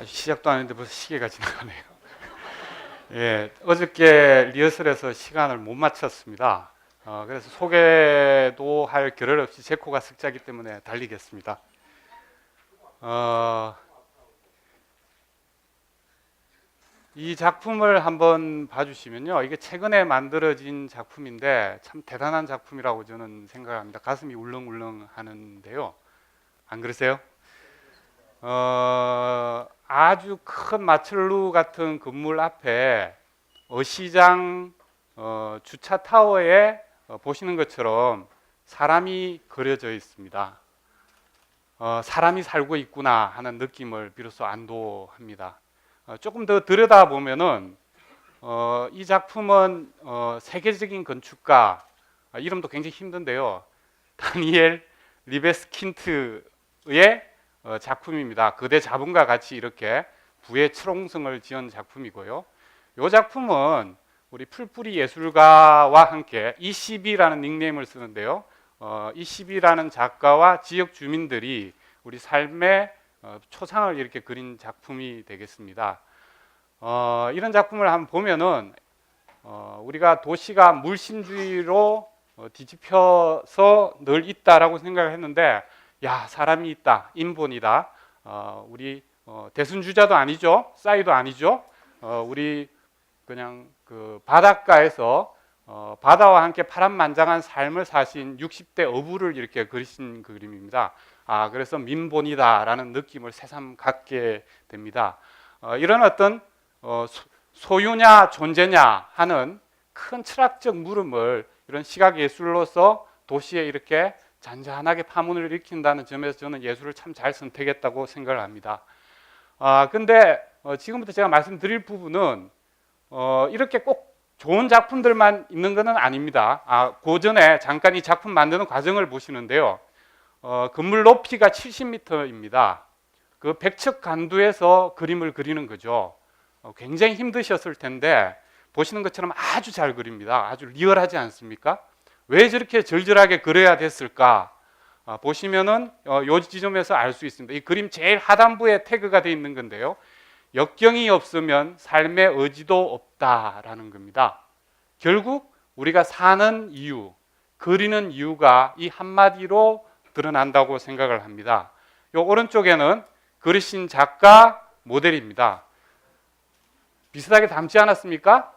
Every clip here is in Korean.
시작도 안 했는데 벌써 시계가 지나가네요. 예, 어저께 리허설에서 시간을 못 맞췄습니다. 그래서 소개도 할 겨를 없이 제 코가 석자기 때문에 달리겠습니다. 이 작품을 한번 봐주시면요, 이게 최근에 만들어진 작품인데 참 대단한 작품이라고 저는 생각합니다. 가슴이 울렁울렁 하는데요. 안 그러세요? 아주 큰 마철루 같은 건물 앞에 어시장 주차 타워에 보시는 것처럼 사람이 그려져 있습니다. 사람이 살고 있구나 하는 느낌을 비로소 안도합니다. 조금 더 들여다보면은 이 작품은 세계적인 건축가, 이름도 굉장히 힘든데요, 다니엘 리베스킨트의 작품입니다. 거대 자본과 같이 이렇게 부의 철옹성을 지은 작품이고요. 이 작품은 우리 풀뿌리 예술가와 함께 이시비라는 닉네임을 쓰는데요, 이시비라는 작가와 지역 주민들이 우리 삶의 초상을 이렇게 그린 작품이 되겠습니다. 이런 작품을 한번 보면은 우리가 도시가 물신주의로 뒤집혀서 늘 있다라고 생각을 했는데, 야, 사람이 있다, 인본이다. 우리 대순주자도 아니죠, 싸이도 아니죠. 우리 그냥 그 바닷가에서 바다와 함께 파란만장한 삶을 사신 60대 어부를 이렇게 그리신 그림입니다. 그래서 민본이다라는 느낌을 새삼 갖게 됩니다. 이런 어떤 소유냐 존재냐 하는 큰 철학적 물음을 이런 시각 예술로서 도시에 이렇게 잔잔하게 파문을 일으킨다는 점에서 저는 예술을 참 잘 선택했다고 생각을 합니다. 근데 지금부터 제가 말씀드릴 부분은 이렇게 꼭 좋은 작품들만 있는 것은 아닙니다. 그 전에 잠깐 이 작품 만드는 과정을 보시는데요, 건물 높이가 70m입니다. 그 백척 간두에서 그림을 그리는 거죠. 굉장히 힘드셨을 텐데 보시는 것처럼 아주 잘 그립니다. 아주 리얼하지 않습니까? 왜 저렇게 절절하게 그려야 됐을까? 보시면은 요 지점에서 알 수 있습니다. 이 그림 제일 하단부에 태그가 되어 있는 건데요, 역경이 없으면 삶의 의지도 없다라는 겁니다. 결국 우리가 사는 이유, 그리는 이유가 이 한마디로 드러난다고 생각을 합니다. 요 오른쪽에는 그리신 작가 모델입니다. 비슷하게 닮지 않았습니까?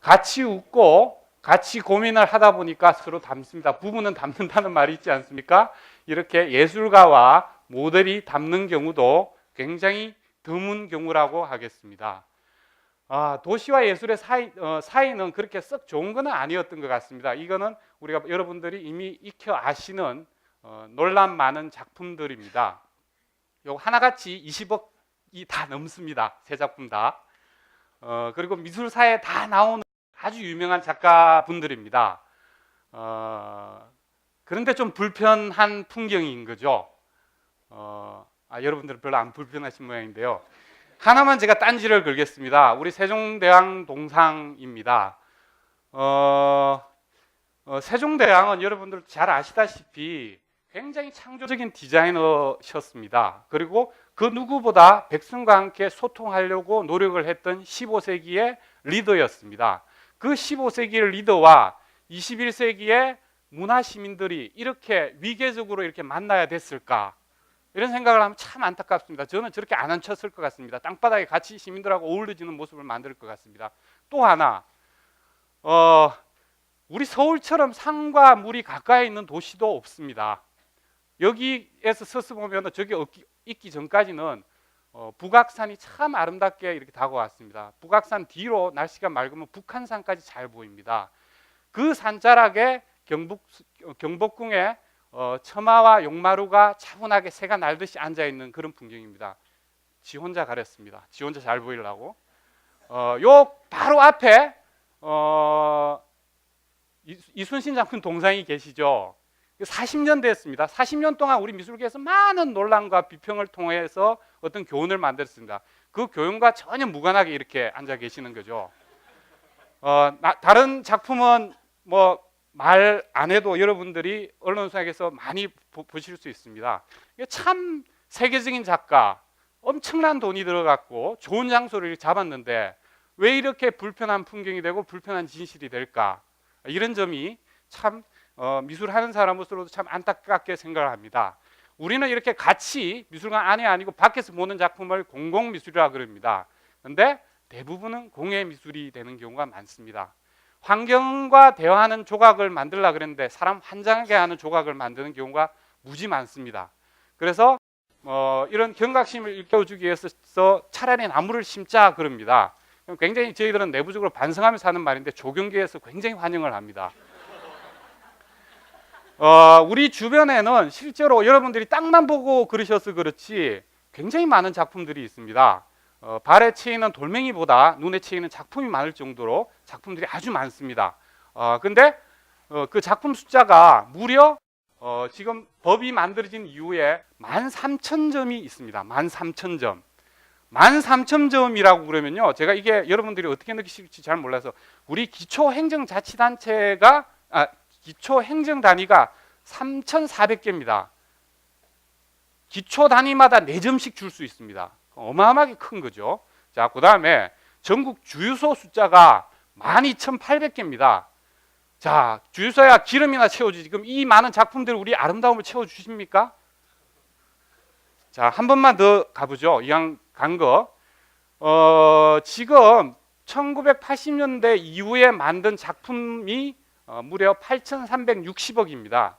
같이 웃고 같이 고민을 하다 보니까 서로 닮습니다. 부부는 닮는다는 말이 있지 않습니까? 이렇게 예술가와 모델이 닮는 경우도 굉장히 드문 경우라고 하겠습니다. 도시와 예술의 사이는 그렇게 썩 좋은 건 아니었던 것 같습니다. 이거는 우리가 여러분들이 이미 익혀 아시는 논란 많은 작품들입니다. 요 하나같이 20억이 다 넘습니다. 세 작품 다. 그리고 미술사에 다 나오는 아주 유명한 작가분들입니다. 그런데 좀 불편한 풍경인 거죠. 여러분들은 별로 안 불편하신 모양인데요, 하나만 제가 딴지를 걸겠습니다. 우리 세종대왕 동상입니다. 세종대왕은 여러분들 잘 아시다시피 굉장히 창조적인 디자이너셨습니다. 그리고 그 누구보다 백성과 함께 소통하려고 노력을 했던 15세기의 리더였습니다. 그 15세기의 리더와 21세기의 문화 시민들이 이렇게 위계적으로 이렇게 만나야 됐을까? 이런 생각을 하면 참 안타깝습니다. 저는 저렇게 안 앉혔을 것 같습니다. 땅바닥에 같이 시민들하고 어우러지는 모습을 만들 것 같습니다. 또 하나, 우리 서울처럼 산과 물이 가까이 있는 도시도 없습니다. 여기에서 서서 보면 저기 있기 전까지는 북악산이 참 아름답게 이렇게 다가왔습니다. 북악산 뒤로 날씨가 맑으면 북한산까지 잘 보입니다. 그 산자락에 경복궁에 처마와 용마루가 차분하게 새가 날듯이 앉아있는 그런 풍경입니다. 지 혼자 가렸습니다. 지 혼자 잘 보이려고. 요 바로 앞에 이순신 장군 동상이 계시죠. 40년 됐습니다. 40년 동안 우리 미술계에서 많은 논란과 비평을 통해서 어떤 교훈을 만들었습니다. 그 교훈과 전혀 무관하게 이렇게 앉아 계시는 거죠. 다른 작품은 뭐 말 안 해도 여러분들이 언론사에서 많이 보실 수 있습니다. 참 세계적인 작가, 엄청난 돈이 들어갔고 좋은 장소를 잡았는데 왜 이렇게 불편한 풍경이 되고 불편한 진실이 될까? 이런 점이 참 미술하는 사람으로서도 참 안타깝게 생각을 합니다. 우리는 이렇게 같이 미술관 안에 아니고 밖에서 보는 작품을 공공미술이라 그럽니다. 그런데 대부분은 공예미술이 되는 경우가 많습니다. 환경과 대화하는 조각을 만들려고 그랬는데 사람 환장하게 하는 조각을 만드는 경우가 무지 많습니다. 그래서 이런 경각심을 일깨워주기 위해서 차라리 나무를 심자 그럽니다. 굉장히 저희들은 내부적으로 반성하면서 하는 말인데 조경계에서 굉장히 환영을 합니다. 우리 주변에는 실제로 여러분들이 땅만 보고 그러셔서 그렇지 굉장히 많은 작품들이 있습니다. 발에 채이는 돌멩이보다 눈에 채이는 작품이 많을 정도로 작품들이 아주 많습니다. 근데 그 작품 숫자가 무려 지금 법이 만들어진 이후에 13,000점이 있습니다. 13,000점. 13,000점이라고 그러면요. 제가 이게 여러분들이 어떻게 느끼실지 잘 몰라서 우리 기초행정자치단체가 기초행정단위가 3,400개입니다. 기초 단위마다 4점씩 줄 수 있습니다. 어마어마하게 큰 거죠. 자, 그 다음에 전국 주유소 숫자가 12,800개입니다. 자, 주유소야 기름이나 채워주지. 그럼 이 많은 작품들 우리 아름다움을 채워주십니까? 자, 한 번만 더 가보죠. 이왕 간 거. 지금 1980년대 이후에 만든 작품이 무려 8,360억입니다.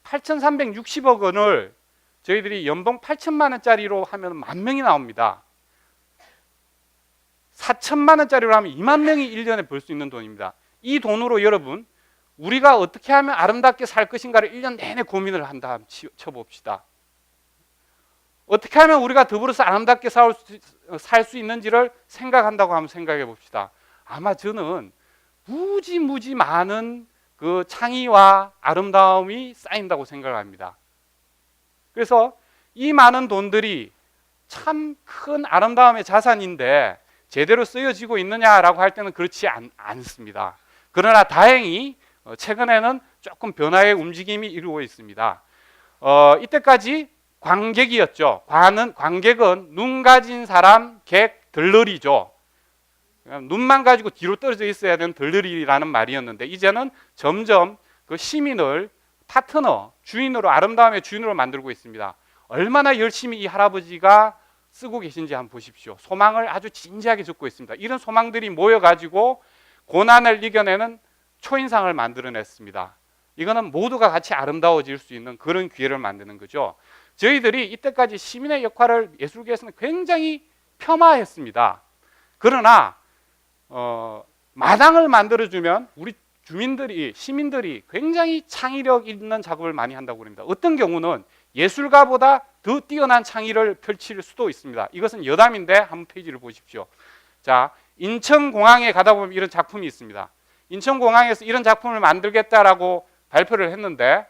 8,360억 원을 저희들이 연봉 8천만 원짜리로 하면 10,000명이 나옵니다. 4천만 원짜리로 하면 2만 명이 1년에 벌 수 있는 돈입니다. 이 돈으로 여러분 우리가 어떻게 하면 아름답게 살 것인가를 1년 내내 고민을 한다 쳐봅시다. 어떻게 하면 우리가 더불어서 아름답게 살 수 있는지를 생각한다고 하면 생각해 봅시다. 아마 저는 무지 많은 그 창의와 아름다움이 쌓인다고 생각합니다. 그래서 이 많은 돈들이 참 큰 아름다움의 자산인데 제대로 쓰여지고 있느냐라고 할 때는 그렇지 않습니다. 그러나 다행히 최근에는 조금 변화의 움직임이 이루어지고 있습니다. 이때까지 관객이었죠. 관객은 눈 가진 사람, 객, 들러리죠. 눈만 가지고 뒤로 떨어져 있어야 되는 들러리라는 말이었는데 이제는 점점 그 시민을 파트너, 주인으로 아름다움의 주인으로 만들고 있습니다. 얼마나 열심히 이 할아버지가 쓰고 계신지 한번 보십시오. 소망을 아주 진지하게 적고 있습니다. 이런 소망들이 모여가지고 고난을 이겨내는 초인상을 만들어냈습니다. 이거는 모두가 같이 아름다워질 수 있는 그런 기회를 만드는 거죠. 저희들이 이때까지 시민의 역할을 예술계에서는 굉장히 폄하했습니다. 그러나 마당을 만들어주면 우리 주민들이, 시민들이 굉장히 창의력 있는 작업을 많이 한다고 합니다. 어떤 경우는 예술가보다 더 뛰어난 창의를 펼칠 수도 있습니다. 이것은 여담인데 한 페이지를 보십시오. 자, 인천공항에 가다 보면 이런 작품이 있습니다. 인천공항에서 이런 작품을 만들겠다라고 발표를 했는데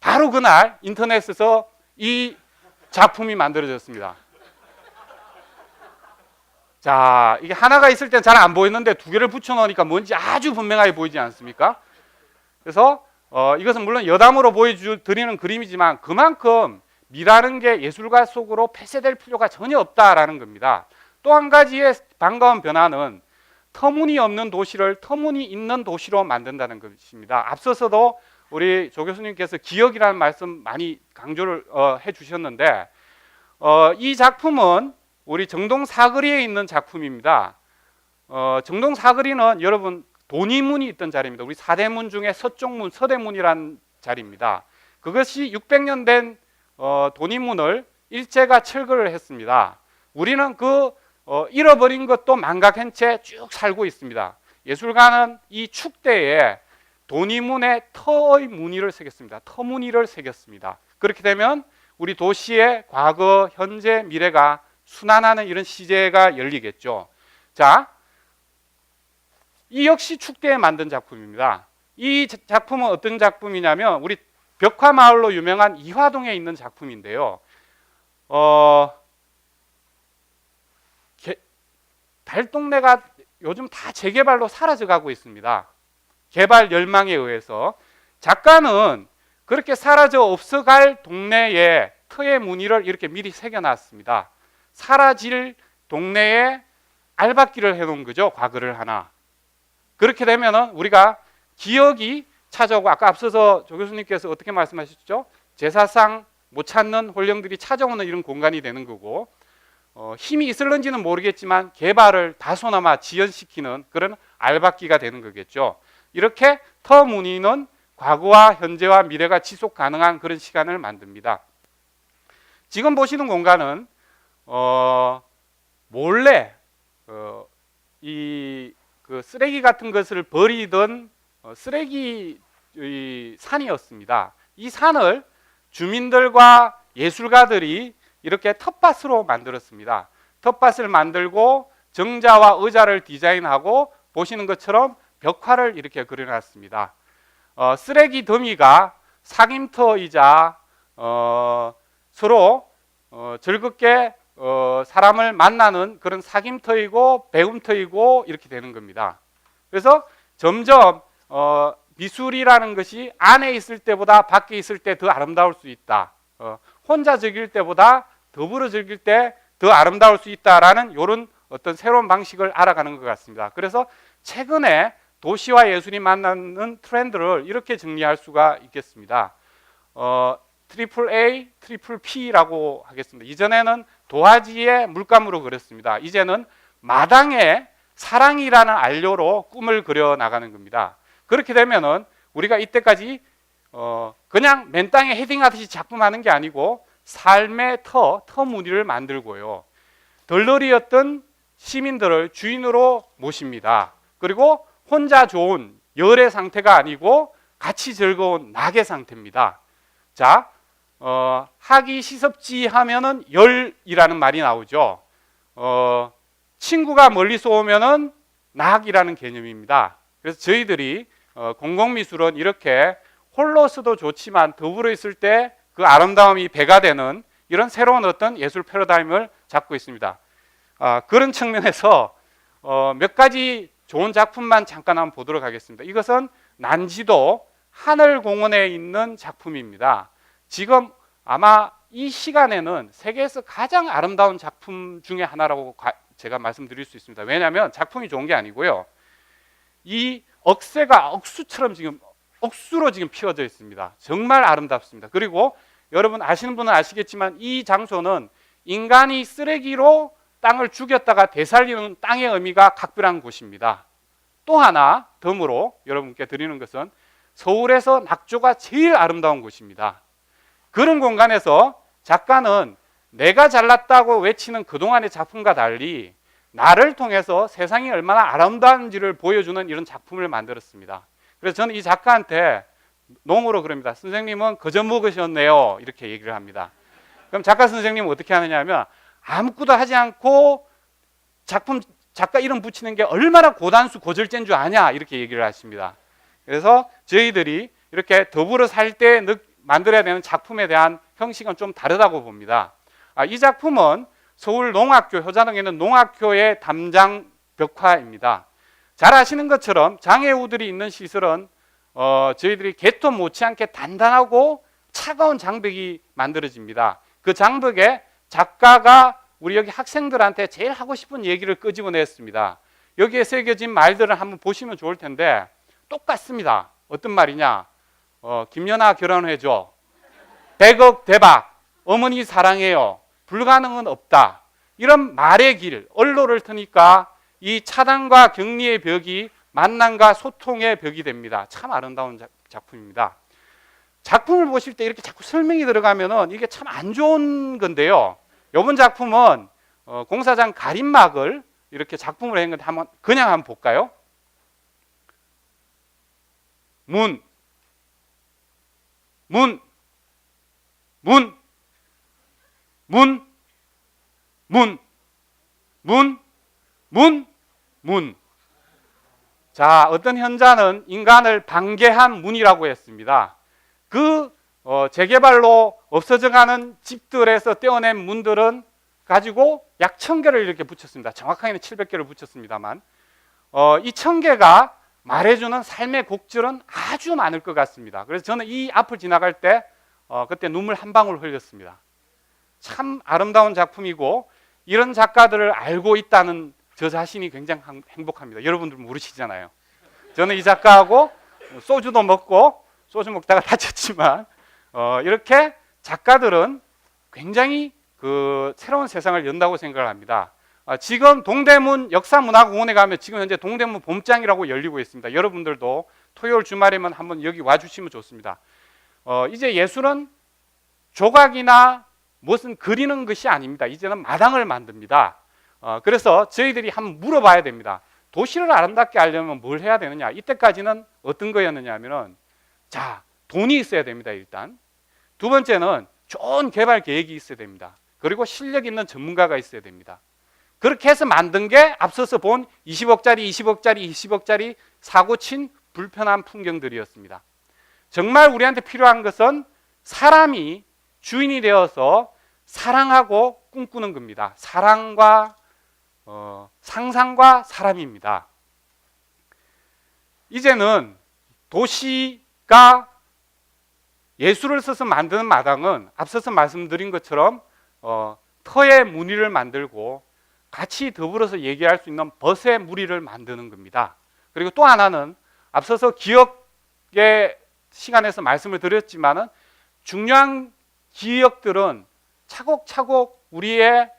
바로 그날 인터넷에서 이 작품이 만들어졌습니다. 자, 이게 하나가 있을 땐 잘 안 보이는데 두 개를 붙여놓으니까 뭔지 아주 분명하게 보이지 않습니까? 그래서 이것은 물론 여담으로 보여드리는 그림이지만 그만큼 미라는 게 예술가 속으로 폐쇄될 필요가 전혀 없다라는 겁니다. 또 한 가지의 반가운 변화는 터무니없는 도시를 터무니 있는 도시로 만든다는 것입니다. 앞서서도 우리 조 교수님께서 기억이라는 말씀 많이 강조를 해주셨는데 이 작품은 우리 정동 사거리에 있는 작품입니다. 정동 사거리는 여러분 돈이문이 있던 자리입니다. 우리 사대문 중에 서쪽문, 서대문이라는 자리입니다. 그것이 600년 된 돈이문을 일제가 철거를 했습니다. 우리는 그 잃어버린 것도 망각한 채 쭉 살고 있습니다. 예술가는 이 축대에 돈이문에 터의 무늬를 새겼습니다. 터무늬를 새겼습니다. 그렇게 되면 우리 도시의 과거, 현재, 미래가 순환하는 이런 시제가 열리겠죠. 자, 이 역시 축대에 만든 작품입니다. 이 작품은 어떤 작품이냐면 우리 벽화마을로 유명한 이화동에 있는 작품인데요. 달동네가 요즘 다 재개발로 사라져가고 있습니다. 개발 열망에 의해서. 작가는 그렇게 사라져 없어갈 동네에 터의 무늬를 이렇게 미리 새겨놨습니다. 사라질 동네에 알박기를 해놓은 거죠. 과거를 하나. 그렇게 되면은 우리가 기억이 찾아오고, 아까 앞서서 조 교수님께서 어떻게 말씀하셨죠? 제사상 못 찾는 홀령들이 찾아오는 이런 공간이 되는 거고, 힘이 있을런지는 모르겠지만 개발을 다소나마 지연시키는 그런 알박기가 되는 거겠죠. 이렇게 터무니는 과거와 현재와 미래가 지속 가능한 그런 시간을 만듭니다. 지금 보시는 공간은 몰래 그 쓰레기 같은 것을 버리던 쓰레기 산이었습니다. 이 산을 주민들과 예술가들이 이렇게 텃밭으로 만들었습니다. 텃밭을 만들고 정자와 의자를 디자인하고 보시는 것처럼 벽화를 이렇게 그려놨습니다. 쓰레기 더미가 사귐터이자 서로 즐겁게 사람을 만나는 그런 사귐터이고 배움터이고 이렇게 되는 겁니다. 그래서 점점 미술이라는 것이 안에 있을 때보다 밖에 있을 때 더 아름다울 수 있다. 혼자 즐길 때보다 더불어 즐길 때 더 아름다울 수 있다라는 이런 어떤 새로운 방식을 알아가는 것 같습니다. 그래서 최근에 도시와 예술이 만나는 트렌드를 이렇게 정리할 수가 있겠습니다. 트리플 A, 트리플 P라고 하겠습니다. 이전에는 도화지에 물감으로 그렸습니다. 이제는 마당에 사랑이라는 안료로 꿈을 그려 나가는 겁니다. 그렇게 되면은 우리가 이때까지 그냥 맨 땅에 헤딩하듯이 작품하는 게 아니고 삶의 터무니를 만들고요. 덜러리였던 시민들을 주인으로 모십니다. 그리고 혼자 좋은 열의 상태가 아니고 같이 즐거운 낙의 상태입니다. 자, 학이 시섭지 하면은 열이라는 말이 나오죠. 친구가 멀리서 오면은 낙이라는 개념입니다. 그래서 저희들이 공공미술은 이렇게 홀로서도 좋지만 더불어 있을 때 그 아름다움이 배가 되는 이런 새로운 어떤 예술 패러다임을 잡고 있습니다. 그런 측면에서 몇 가지 좋은 작품만 잠깐 한번 보도록 하겠습니다. 이것은 난지도 하늘공원에 있는 작품입니다. 지금 아마 이 시간에는 세계에서 가장 아름다운 작품 중에 하나라고 제가 말씀드릴 수 있습니다. 왜냐하면 작품이 좋은 게 아니고요. 이 억새가 억수처럼 지금 억수로 지금 피어져 있습니다. 정말 아름답습니다. 그리고 여러분 아시는 분은 아시겠지만 이 장소는 인간이 쓰레기로 땅을 죽였다가 되살리는 땅의 의미가 각별한 곳입니다. 또 하나 덤으로 여러분께 드리는 것은 서울에서 낙조가 제일 아름다운 곳입니다. 그런 공간에서 작가는 내가 잘났다고 외치는 그동안의 작품과 달리 나를 통해서 세상이 얼마나 아름다운지를 보여주는 이런 작품을 만들었습니다. 그래서 저는 이 작가한테 농으로 그럽니다. 선생님은 거저 먹으셨네요. 이렇게 얘기를 합니다. 그럼 작가 선생님은 어떻게 하느냐 하면 아무것도 하지 않고 작가 이름 붙이는 게 얼마나 고단수 고절제인 줄 아냐 이렇게 얘기를 하십니다. 그래서 저희들이 이렇게 더불어 살 때 만들어야 되는 작품에 대한 형식은 좀 다르다고 봅니다. 이 작품은 서울 농학교, 효자동에 있는 농학교의 담장 벽화입니다. 잘 아시는 것처럼 장애우들이 있는 시설은 저희들이 개토 못지않게 단단하고 차가운 장벽이 만들어집니다. 그 장벽에 작가가 우리 여기 학생들한테 제일 하고 싶은 얘기를 끄집어냈습니다. 여기에 새겨진 말들을 한번 보시면 좋을 텐데 똑같습니다. 어떤 말이냐? 김연아 결혼해줘. 100억 대박. 어머니 사랑해요. 불가능은 없다. 이런 말의 길, 언로를 트니까 이 차단과 격리의 벽이 만남과 소통의 벽이 됩니다. 참 아름다운 작품입니다. 작품을 보실 때 이렇게 자꾸 설명이 들어가면은 이게 참 안 좋은 건데요. 이번 작품은 공사장 가림막을 이렇게 작품으로 한 건데 한번 볼까요? 문, 문, 문, 문, 문, 문, 문, 문. 자, 어떤 현자는 인간을 방계한 문이라고 했습니다. 그 재개발로 없어져가는 집들에서 떼어낸 문들은 가지고 약 1000개를 이렇게 붙였습니다. 정확하게는 700개를 붙였습니다만 이 1000개가 말해주는 삶의 곡절은 아주 많을 것 같습니다. 그래서 저는 이 앞을 지나갈 때 그때 눈물 한 방울 흘렸습니다. 참 아름다운 작품이고 이런 작가들을 알고 있다는 저 자신이 굉장히 행복합니다. 여러분들 모르시잖아요. 저는 이 작가하고 소주도 먹고 소주 먹다가 다쳤지만 이렇게 작가들은 굉장히 그 새로운 세상을 연다고 생각을 합니다. 지금 동대문 역사문화공원에 가면 지금 현재 동대문 봄장이라고 열리고 있습니다. 여러분들도 토요일 주말에만 한번 여기 와주시면 좋습니다. 이제 예술은 조각이나 무슨 그리는 것이 아닙니다. 이제는 마당을 만듭니다. 그래서 저희들이 한번 물어봐야 됩니다. 도시를 아름답게 하려면 뭘 해야 되느냐? 이때까지는 어떤 거였느냐 하면은, 자, 돈이 있어야 됩니다. 일단 두 번째는 좋은 개발 계획이 있어야 됩니다. 그리고 실력 있는 전문가가 있어야 됩니다. 그렇게 해서 만든 게 앞서서 본 20억짜리 사고 친 불편한 풍경들이었습니다. 정말 우리한테 필요한 것은 사람이 주인이 되어서 사랑하고 꿈꾸는 겁니다. 사랑과 상상과 사람입니다. 이제는 도시가 예술을 써서 만드는 마당은 앞서서 말씀드린 것처럼 터의 무늬를 만들고 같이 더불어서 얘기할 수 있는 벗의 무리를 만드는 겁니다. 그리고 또 하나는 앞서서 기억의 시간에서 말씀을 드렸지만은 중요한 기억들은 차곡차곡 우리의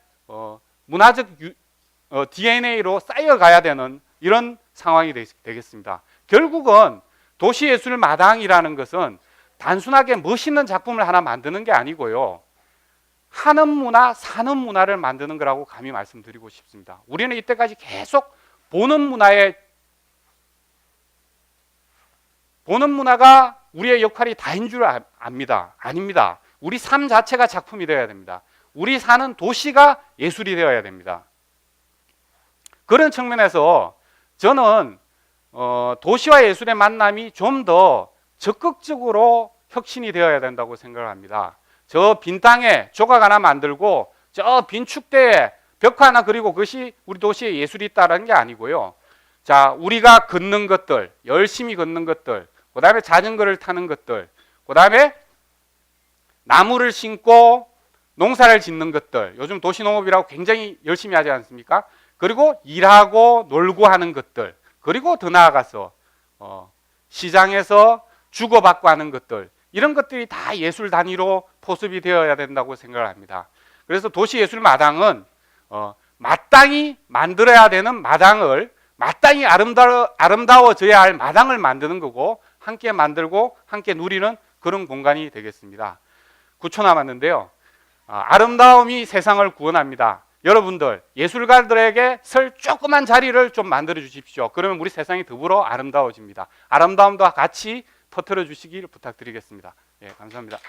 문화적 DNA로 쌓여가야 되는 이런 상황이 되겠습니다. 결국은 도시예술 마당이라는 것은 단순하게 멋있는 작품을 하나 만드는 게 아니고요, 하는 문화, 사는 문화를 만드는 거라고 감히 말씀드리고 싶습니다. 우리는 이때까지 계속 보는 문화가 우리의 역할이 다인 줄 압니다. 아닙니다. 우리 삶 자체가 작품이 되어야 됩니다. 우리 사는 도시가 예술이 되어야 됩니다. 그런 측면에서 저는 도시와 예술의 만남이 좀 더 적극적으로 혁신이 되어야 된다고 생각을 합니다. 저 빈 땅에 조각 하나 만들고 저 빈 축대에 벽화 하나 그리고 그것이 우리 도시의 예술이 있다는 게 아니고요. 자, 우리가 걷는 것들, 열심히 걷는 것들, 그 다음에 자전거를 타는 것들, 그 다음에 나무를 심고 농사를 짓는 것들, 요즘 도시농업이라고 굉장히 열심히 하지 않습니까? 그리고 일하고 놀고 하는 것들, 그리고 더 나아가서 시장에서 주고받고 하는 것들, 이런 것들이 다 예술 단위로 포섭이 되어야 된다고 생각을 합니다. 그래서 도시예술 마당은 마땅히 만들어야 되는 마당을, 마땅히 아름다워져야 할 마당을 만드는 거고, 함께 만들고 함께 누리는 그런 공간이 되겠습니다. 9초 남았는데요. 아름다움이 세상을 구원합니다. 여러분들, 예술가들에게 설 조그만 자리를 좀 만들어 주십시오. 그러면 우리 세상이 더불어 아름다워집니다. 아름다움도 같이 퍼뜨려 주시길 부탁드리겠습니다. 예, 감사합니다.